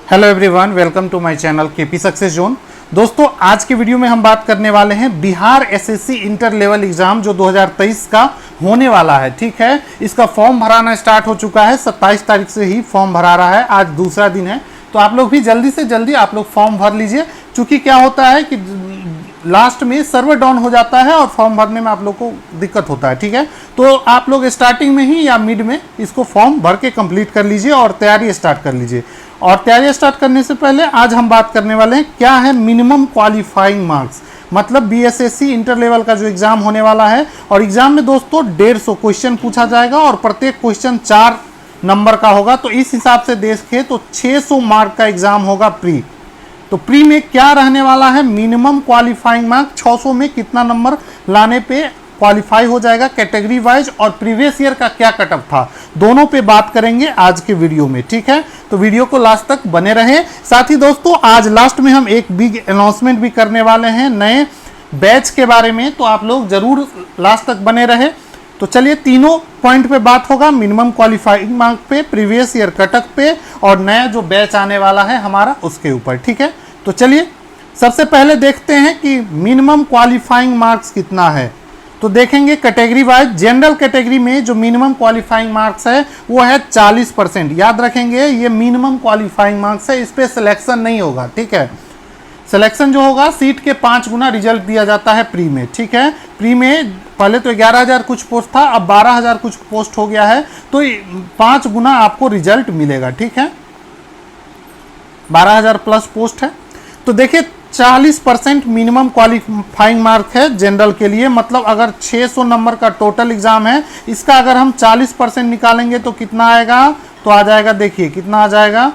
Hello everyone, welcome to my channel KP success zone. दोस्तों, आज के वीडियो में हम बात करने वाले हैं Bihar SSC inter level exam जो 2023 का होने वाला है। ठीक है, इसका फॉर्म भराना स्टार्ट हो चुका है। 27 तारीख से ही फॉर्म भरा रहा है, आज दूसरा दिन है। तो आप लोग भी जल्दी से जल्दी आप लोग फॉर्म भर लीजिए, क्योंकि क्या होता है कि लास्ट में सर्वर डाउन हो जाता है और फॉर्म भरने में आप लोग को दिक्कत होता है। ठीक है, तो आप लोग स्टार्टिंग में ही या मिड में इसको फॉर्म भर के कंप्लीट कर लीजिए और तैयारी स्टार्ट कर लीजिए। और तैयारी स्टार्ट करने से पहले आज हम बात करने वाले हैं क्या है मिनिमम क्वालिफाइंग मार्क्स, मतलब बीएसएससी इंटर लेवल का जो एग्जाम होने वाला है। और एग्जाम में दोस्तों 150 क्वेश्चन पूछा जाएगा और प्रत्येक क्वेश्चन 4 नंबर का होगा। तो इस हिसाब से देखें तो 600 मार्क का एग्जाम होगा प्री। तो प्री में क्या रहने वाला है, मिनिमम क्वालिफाइंग मार्क 600 में कितना नंबर लाने पे क्वालिफाई हो जाएगा कैटेगरी वाइज, और प्रीवियस ईयर का क्या कटअप था, दोनों पे बात करेंगे आज के वीडियो में। ठीक है, तो वीडियो को लास्ट तक बने रहें। साथ ही दोस्तों, आज लास्ट में हम एक बिग अनाउंसमेंट भी करने वाले हैं नए बैच के बारे में, तो आप लोग जरूर लास्ट तक बने रहे। तो चलिए, तीनों पॉइंट पे बात होगा, मिनिमम क्वालिफाइंग मार्क पे, प्रीवियस ईयर कटअप पे और नया जो बैच आने वाला है हमारा उसके ऊपर। ठीक है, तो चलिए सबसे पहले देखते हैं कि मिनिमम क्वालिफाइंग मार्क्स कितना है। तो देखेंगे कैटेगरी वाइज। जनरल कैटेगरी में जो मिनिमम क्वालिफाइंग मार्क्स है वो है 40%। याद रखेंगे, ये मिनिमम क्वालिफाइंग मार्क्स है, इस पे सिलेक्शन नहीं होगा। ठीक है, सिलेक्शन जो होगा सीट के 5 गुना रिजल्ट दिया जाता है प्री में। ठीक है, प्री में पहले तो 11,000 कुछ पोस्ट था, अब 12,000 कुछ पोस्ट हो गया है, तो 5 गुना आपको रिजल्ट मिलेगा। ठीक है, 12,000 प्लस पोस्ट है। तो देखिए 40% मिनिमम क्वालिफाइंग मार्क है जनरल के लिए, मतलब अगर 600 नंबर का टोटल एग्जाम है, इसका अगर हम 40% निकालेंगे तो कितना आएगा, तो आ जाएगा, देखिए कितना आ जाएगा,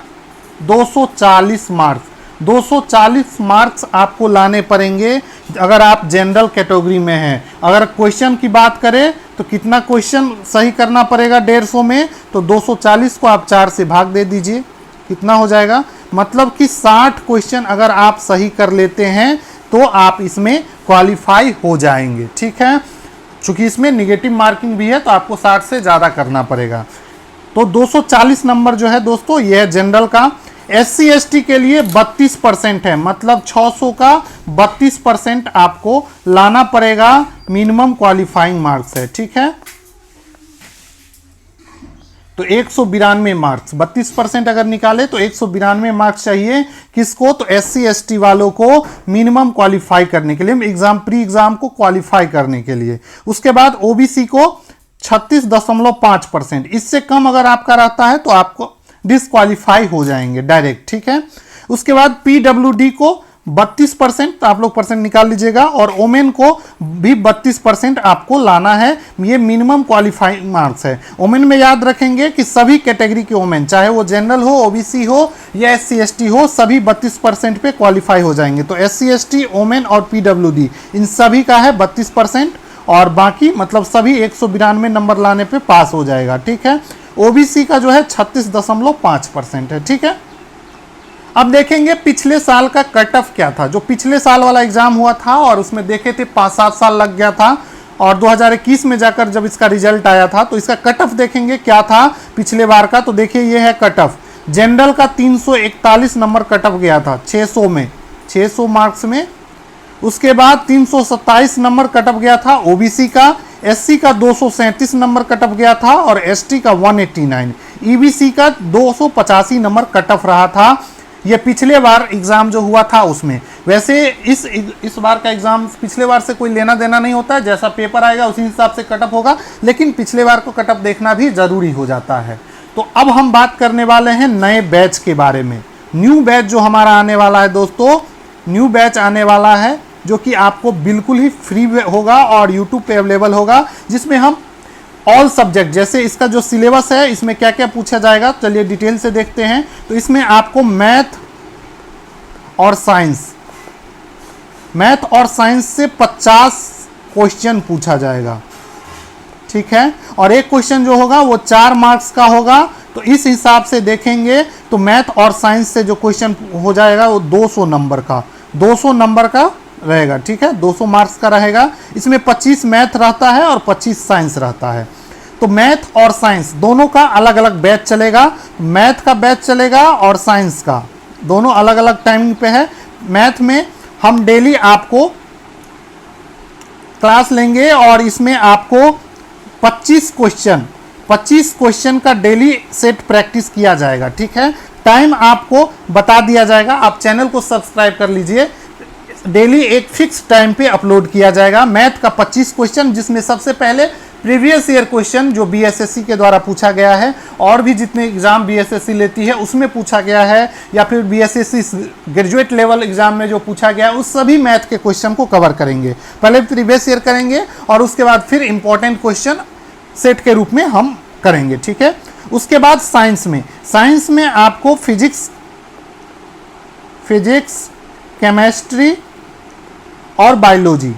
240 मार्क्स। 240 मार्क्स आपको लाने पड़ेंगे अगर आप जनरल कैटेगरी में हैं। अगर क्वेश्चन की बात करें तो कितना क्वेश्चन सही करना पड़ेगा 150 में, तो 240 को आप 4 से भाग दे दीजिए, कितना हो जाएगा, मतलब कि 60 क्वेश्चन अगर आप सही कर लेते हैं तो आप इसमें क्वालिफाई हो जाएंगे। ठीक है, चूंकि इसमें निगेटिव मार्किंग भी है तो आपको 60 से ज़्यादा करना पड़ेगा। तो 240 नंबर जो है दोस्तों, यह है जनरल का। SC ST के लिए 32% है, मतलब 600 का 32% आपको लाना पड़ेगा, मिनिमम क्वालिफाइंग मार्क्स है। ठीक है, तो 192 मार्क्स, 32% अगर निकाले तो 192 मार्क्स चाहिए किसको, तो SC ST वालों को मिनिमम क्वालिफाई करने के लिए, एग्जाम प्री एग्जाम को क्वालिफाई करने के लिए। उसके बाद OBC को 36.5%, इससे कम अगर आपका रहता है तो आपको डिसक्वालीफाई हो जाएंगे डायरेक्ट। ठीक है, उसके बाद PWD को 32%, तो आप लोग परसेंट निकाल लीजिएगा, और ओमेन को भी 32% आपको लाना है, ये मिनिमम क्वालिफाइंग मार्क्स है। ओमेन में याद रखेंगे कि सभी कैटेगरी के ओमेन, चाहे वो जनरल हो, OBC हो या SC ST हो, सभी 32% पे क्वालिफाई हो जाएंगे। तो SC ST, ओमेन और PWD इन सभी का है 32%, और बाकी मतलब सभी 192 नंबर लाने पे पास हो जाएगा। ठीक है, OBC का जो है 36.5% है। ठीक है, अब देखेंगे पिछले साल का कट ऑफ क्या था। जो पिछले साल वाला एग्जाम हुआ था और उसमें देखे थे 5-7 साल लग गया था, और 2021 में जाकर जब इसका रिजल्ट आया था तो इसका कट ऑफ देखेंगे क्या था पिछले बार का। तो देखिए ये है कट ऑफ। जनरल का 341 नंबर कट ऑफ गया था 600 में, 600 मार्क्स में। उसके बाद 327 नंबर कट ऑफ गया था OBC का। SC का 237 नंबर कट ऑफ गया था और ST का 189। EBC का 285 नंबर कट ऑफ रहा था। ये पिछले बार एग्जाम जो हुआ था उसमें। वैसे इस बार का एग्जाम पिछले बार से कोई लेना देना नहीं होता है, जैसा पेपर आएगा उसी हिसाब से कट ऑफ होगा, लेकिन पिछले बार को कट ऑफ देखना भी जरूरी हो जाता है। तो अब हम बात करने वाले हैं नए बैच के बारे में। न्यू बैच जो हमारा आने वाला है दोस्तों, न्यू बैच आने वाला है जो कि आपको बिल्कुल ही फ्री होगा और यूट्यूब पे अवेलेबल होगा, जिसमें हम ऑल सब्जेक्ट, जैसे इसका जो सिलेबस है इसमें क्या क्या पूछा जाएगा, चलिए डिटेल से देखते हैं। तो इसमें आपको मैथ और साइंस से 50 क्वेश्चन पूछा जाएगा। ठीक है, और एक क्वेश्चन जो होगा वो 4 मार्क्स का होगा। तो इस हिसाब से देखेंगे तो मैथ और साइंस से जो क्वेश्चन हो जाएगा वो 200 नंबर का, 200 नंबर का रहेगा। ठीक है, 200 मार्क्स का रहेगा। इसमें 25 मैथ रहता है और 25 साइंस रहता है। तो मैथ और साइंस दोनों का अलग अलग बैच चलेगा, मैथ का बैच चलेगा और साइंस का दोनों अलग अलग टाइमिंग पे है। मैथ में हम डेली आपको क्लास लेंगे और इसमें आपको 25 क्वेश्चन का डेली सेट प्रैक्टिस किया जाएगा, ठीक है। टाइम आपको बता दिया जाएगा, आप चैनल को सब्सक्राइब कर लीजिए। डेली एक फिक्स टाइम पे अपलोड किया जाएगा। मैथ का 25 क्वेश्चन, जिसमें सबसे पहले प्रीवियस ईयर क्वेश्चन जो बीएसएससी के द्वारा पूछा गया है और भी जितने एग्जाम बीएसएससी लेती है उसमें पूछा गया है, या फिर बीएसएससी ग्रेजुएट लेवल एग्जाम में जो पूछा गया है, उस सभी मैथ के क्वेश्चन को कवर करेंगे। पहले प्रीवियस ईयर करेंगे और उसके बाद फिर इंपॉर्टेंट क्वेश्चन सेट के रूप में हम करेंगे, ठीक है। उसके बाद साइंस में आपको फिजिक्स, केमिस्ट्री और बायोलॉजी।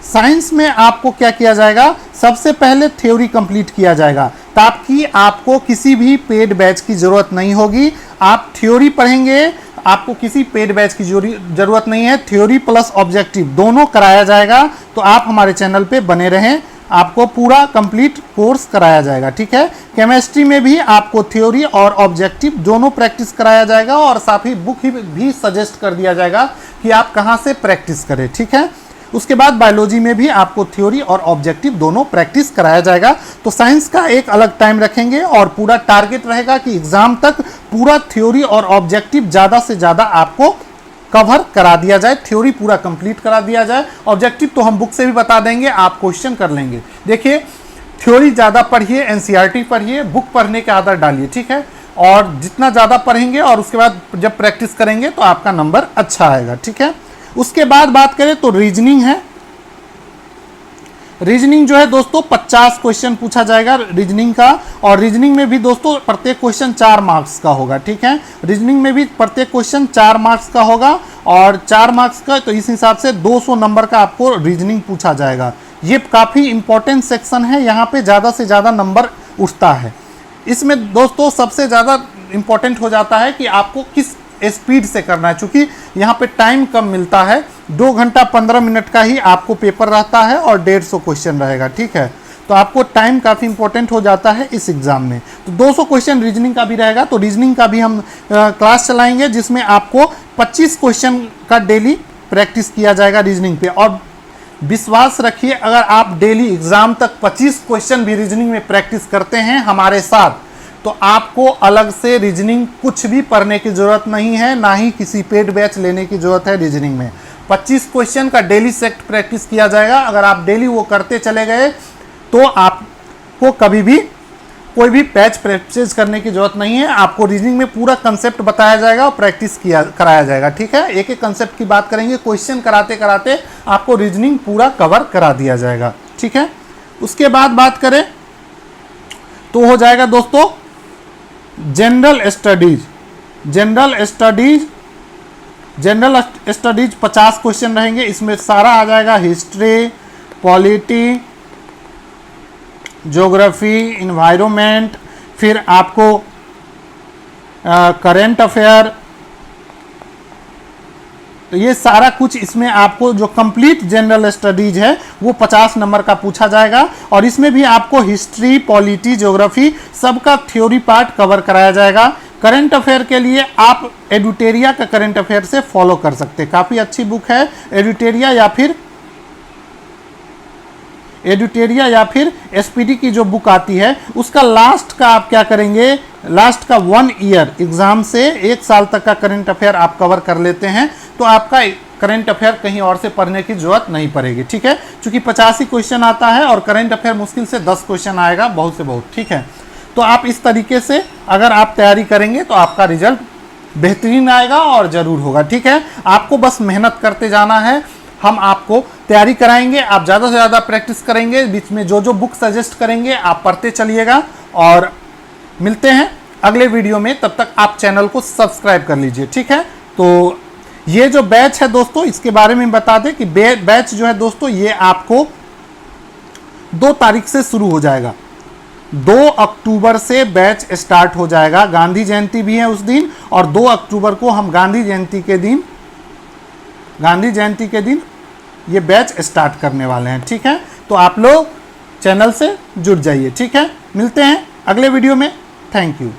साइंस में आपको क्या किया जाएगा, सबसे पहले थ्योरी कंप्लीट किया जाएगा ताकि आपको किसी भी पेड बैच की जरूरत नहीं होगी। आप थ्योरी पढ़ेंगे, आपको किसी पेड बैच की जरूरत नहीं है। थ्योरी प्लस ऑब्जेक्टिव दोनों कराया जाएगा, तो आप हमारे चैनल पे बने रहें, आपको पूरा कंप्लीट कोर्स कराया जाएगा, ठीक है। केमिस्ट्री में भी आपको थ्योरी और ऑब्जेक्टिव दोनों प्रैक्टिस कराया जाएगा और साथ ही बुक भी सजेस्ट कर दिया जाएगा कि आप कहाँ से प्रैक्टिस करें, ठीक है। उसके बाद बायोलॉजी में भी आपको थ्योरी और ऑब्जेक्टिव दोनों प्रैक्टिस कराया जाएगा। तो साइंस का एक अलग टाइम रखेंगे और पूरा टारगेट रहेगा कि एग्जाम तक पूरा थ्योरी और ऑब्जेक्टिव ज़्यादा से ज़्यादा आपको कवर करा दिया जाए, थ्योरी पूरा कंप्लीट करा दिया जाए। ऑब्जेक्टिव तो हम बुक से भी बता देंगे, आप क्वेश्चन कर लेंगे। देखिए, थ्योरी ज़्यादा पढ़िए, एनसीईआरटी पढ़िए, बुक पढ़ने की आदत डालिए, ठीक है। और जितना ज़्यादा पढ़ेंगे और उसके बाद जब प्रैक्टिस करेंगे तो आपका नंबर अच्छा आएगा, ठीक है। उसके बाद बात करें तो रीजनिंग है। रीजनिंग जो है दोस्तों 50 क्वेश्चन पूछा जाएगा रीजनिंग का, और रीजनिंग में भी दोस्तों प्रत्येक क्वेश्चन 4 मार्क्स का होगा, ठीक है। रीजनिंग में भी प्रत्येक क्वेश्चन 4 मार्क्स का होगा, और 4 मार्क्स का तो इस हिसाब से 200 नंबर का आपको रीजनिंग पूछा जाएगा। ये काफ़ी इंपॉर्टेंट सेक्शन है, यहाँ पे ज़्यादा से ज़्यादा नंबर उठता है। इसमें दोस्तों सबसे ज़्यादा इंपॉर्टेंट हो जाता है कि आपको किस स्पीड से करना है, क्योंकि यहाँ पे टाइम कम मिलता है। 2 घंटा 15 मिनट का ही आपको पेपर रहता है और 150 क्वेश्चन रहेगा, ठीक है। तो आपको टाइम काफ़ी इंपॉर्टेंट हो जाता है इस एग्जाम में। तो 200 क्वेश्चन रीजनिंग का भी रहेगा, तो रीजनिंग का भी हम क्लास चलाएंगे जिसमें आपको 25 क्वेश्चन का डेली प्रैक्टिस किया जाएगा रीजनिंग पे। और विश्वास रखिए, अगर आप डेली एग्जाम तक 25 क्वेश्चन भी रीजनिंग में प्रैक्टिस करते हैं हमारे साथ, तो आपको अलग से रीजनिंग कुछ भी पढ़ने की जरूरत नहीं है, ना ही किसी पेड बैच लेने की जरूरत है। रीजनिंग में 25 क्वेश्चन का डेली सेट प्रैक्टिस किया जाएगा। अगर आप डेली वो करते चले गए तो आपको कभी भी कोई भी बैच प्रैक्टिस करने की जरूरत नहीं है। आपको रीजनिंग में पूरा कंसेप्ट बताया जाएगा और प्रैक्टिस कराया जाएगा, ठीक है। एक एक कंसेप्ट की बात करेंगे, क्वेश्चन कराते कराते आपको रीजनिंग पूरा कवर करा दिया जाएगा, ठीक है। उसके बाद बात करें तो हो जाएगा दोस्तों जनरल स्टडीज 50 क्वेश्चन रहेंगे। इसमें सारा आ जाएगा, हिस्ट्री, पॉलिटी, ज्योग्राफी, इन्वायरमेंट, फिर आपको करंट अफेयर। तो ये सारा कुछ इसमें आपको जो कंप्लीट जनरल स्टडीज है वो 50 नंबर का पूछा जाएगा, और इसमें भी आपको हिस्ट्री, पॉलिटी, ज्योग्राफी सबका थ्योरी पार्ट कवर कराया जाएगा। करंट अफेयर के लिए आप एडुटेरिया का करंट अफेयर से फॉलो कर सकते हैं, काफ़ी अच्छी बुक है एडुटेरिया, या फिर एसपीडी की जो बुक आती है उसका लास्ट का आप क्या करेंगे, लास्ट का 1 ईयर एग्जाम से 1 साल तक का करंट अफेयर आप कवर कर लेते हैं, तो आपका करंट अफेयर कहीं और से पढ़ने की जरूरत नहीं पड़ेगी, ठीक है। क्योंकि 85 क्वेश्चन आता है और करंट अफेयर मुश्किल से 10 क्वेश्चन आएगा, बहुत से बहुत, ठीक है। तो आप इस तरीके से अगर आप तैयारी करेंगे तो आपका रिजल्ट बेहतरीन आएगा और ज़रूर होगा, ठीक है। आपको बस मेहनत करते जाना है, हम आपको तैयारी कराएंगे, आप ज़्यादा से ज़्यादा प्रैक्टिस करेंगे, बीच में जो जो बुक सजेस्ट करेंगे आप पढ़ते चलिएगा। और मिलते हैं अगले वीडियो में, तब तक आप चैनल को सब्सक्राइब कर लीजिए, ठीक है। तो ये जो बैच है दोस्तों, इसके बारे में बता दें कि बैच जो है दोस्तों ये आपको 2 तारीख से शुरू हो जाएगा। 2 अक्टूबर से बैच स्टार्ट हो जाएगा, गांधी जयंती भी है उस दिन, और 2 अक्टूबर को हम गांधी जयंती के दिन ये बैच स्टार्ट करने वाले हैं, ठीक है। तो आप लोग चैनल से जुड़ जाइए, ठीक है। मिलते हैं अगले वीडियो में, थैंक यू।